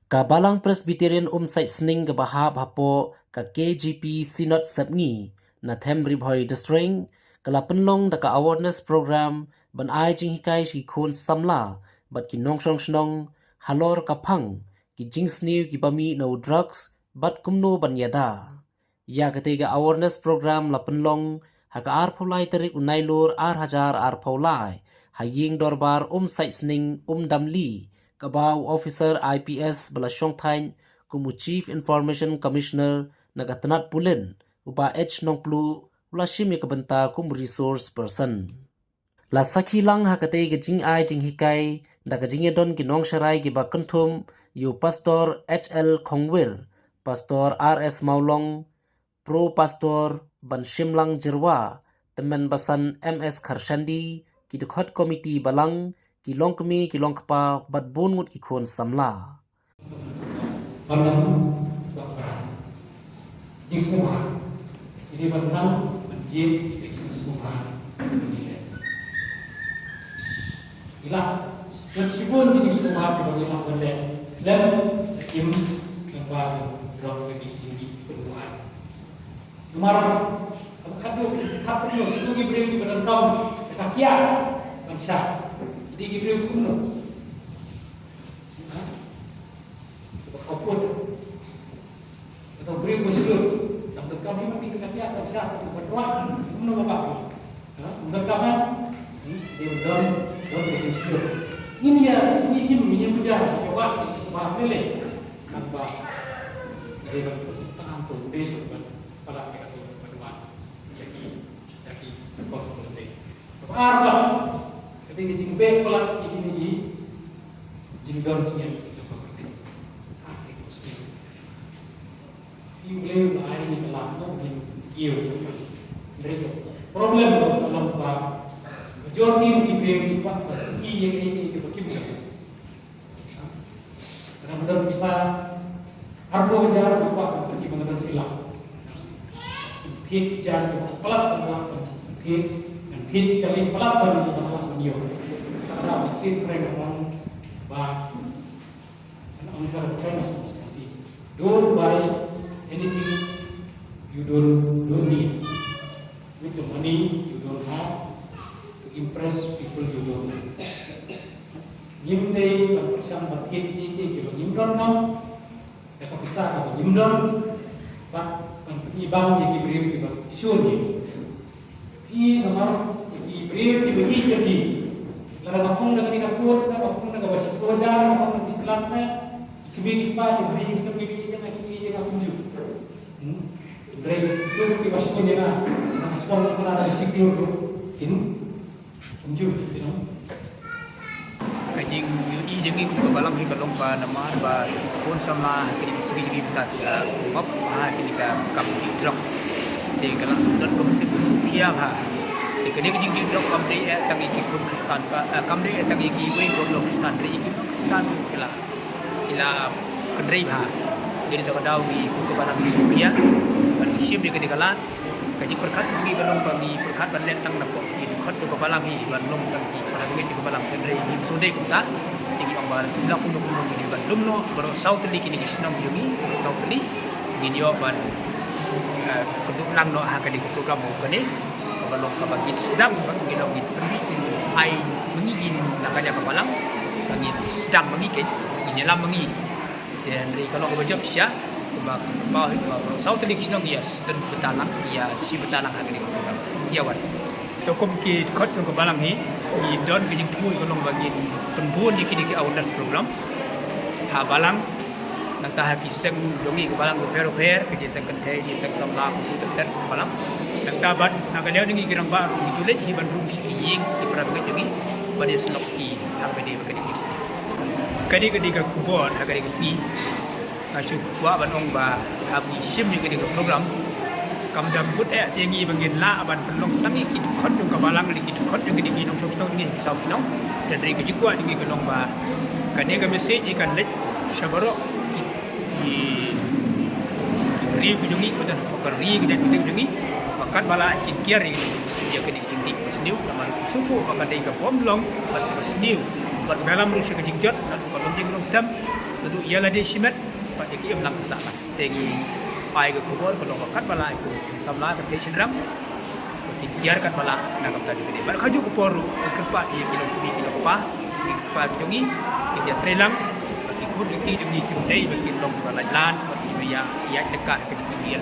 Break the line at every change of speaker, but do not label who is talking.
Kabalang Presbyterian site sning ka bahab hapo ka KGP Synod Sabngi na them ribhoy distring kala penlong da ka awareness program ban ai jing hikai shi khon samla bat ki nong shong shnong halor ka phang ki jing snew ki bami no drugs bat kumno ban yada ya ketiga awareness program la penlong haka ar pholai tarik unailur ar hajar ar pholai haying dorbar site sning damli Kabaw Officer IPS Balashong Thain kumu Chief Information Commissioner nagatanat pulin uba H Nongplu ulashim yakabanta kum resource person. La sakhi lang hakate gajing ai jing hikai da gajing don ginong sharai gi bakanthum yu Pastor HL Khongwir, Pastor RS Maulong, Pro Pastor Ban Shimlang Jirwa, temen basan MS Kharshandi ki dekhot komiti balang kilong kami kilong kapa bat bungut ki khon samla
Banam bakra jing semua ini banam menjib di semua ila meskipun di semua di bawah benda dan kim yang baru rok di tinggi perluan kemarin kadu itu diberi di badan kaum kakia manusia di Gibril kuno, apapun, atau beri musuh, tapi kami mesti kita lihat sah berdoa, kuno bapak, berdoa, dia don musuh. Ini ya, ini mudah, coba coba pilih, nampak dari tangan tu, dia sudah pada kita berdoa, jadi kau penting. Apa? Tapi jing be pelak ini jing don jing coba penting. Itu mesti. Iu ai ni kelak no ni kiu. Dari problem dalam bab majority di be di pak ini ke bekim. Karena benar bisa arbo jar di pak pergi mengenal silang. Tik jar pelak tik dan tik kali pelak dari Yo, karena itu mereka orang bah, antara mereka masing-masing. Don't buy anything you don't need. With the money you don't have to impress people you don't know. Nimdei berpersian berkit ini kalau nimdon no, mereka bisa kalau nimdon, bah penibang yang diberi di isun ini. Ini nomor diberi diberi jadi. Kalau makung nak kita kuat, makung nak bawa sekolah, makung nak istilahnya, ikimi kita di hari sembilan yang ikimi yang kunjung. Dari itu kita sekolah nak sekolah kita ada sikil tu, kunjung,
Kajing i jengi ko balang hi balong pa namar ba kon sama kini sri ji ta map ha kini ka kam di drop de kala dot ko se sukhia ha de kini kajing di drop kam de tang iki ko kristan pa kam de tang iki we ko lo kristan de iki kristan ila kedrei ha jadi to kadau ni ko balang sukhia ban ship de kini kala kajing perkat ni balong pa mi perkat ban le tang na ko ni khot ko balang hi ban long tang ki para ngi ko balang kedrei ni so de ko ta tinggi ambar blok untuk ini ban lumno baru south li kini kisnong yungi south li ngin yo ban keduk lang no ha kadi program mo kani balong ka bagit sedang ban ngilong git pergi ai mengigin nakanya ka balang bangit sedang mengikin ini lam mengi dan ri kalau ko job sia ba south li kisnong yes dan betalang ya si betalang ha kadi program kiawan to kom ki khot ko balang hi ni don ki jing thui ko long bagin tembun di kini ki awareness program ha balang nang ta ha ki seng dongi ko balang ko pero ki seng kente di seng samla ko tetet balang nang ta bat nang ka ni ki rang ba ni tulet hi ban rum si ki ying ki pra ngi dongi bani slok ki ha ka di ka di kisi kadi ka kubon ha ka di kisi asu wa ban ong ba ha bi sim ni ki program kam dam put tingi bangin la aban pelong tangi ki khot jung ka balang li ki khot jung ki nong chok chok ni sau finong dan ri ki kwa ni ki long ba kan ga message ikan let shabaro ki ri ki jungi ko dan ko ri ki dan ki jungi makan bala ki kiari dia ke ni jingti sniu laman sufu makan dei ka pom long bat sniu bat dalam ru se ka jingjot dan ko long jing long sam Tentu ialah dia simet pada dia melang kesalahan. Tengi pai ke kubur kalau kat bala itu samla ke patient ram. Biarkan bala nak kata dia. Bar kaju ke poru kepat dia kilo apa. Kepat jongi dia trelang bagi kur kita jongi kita bagi long bala lan bagi ya dekat ke dia.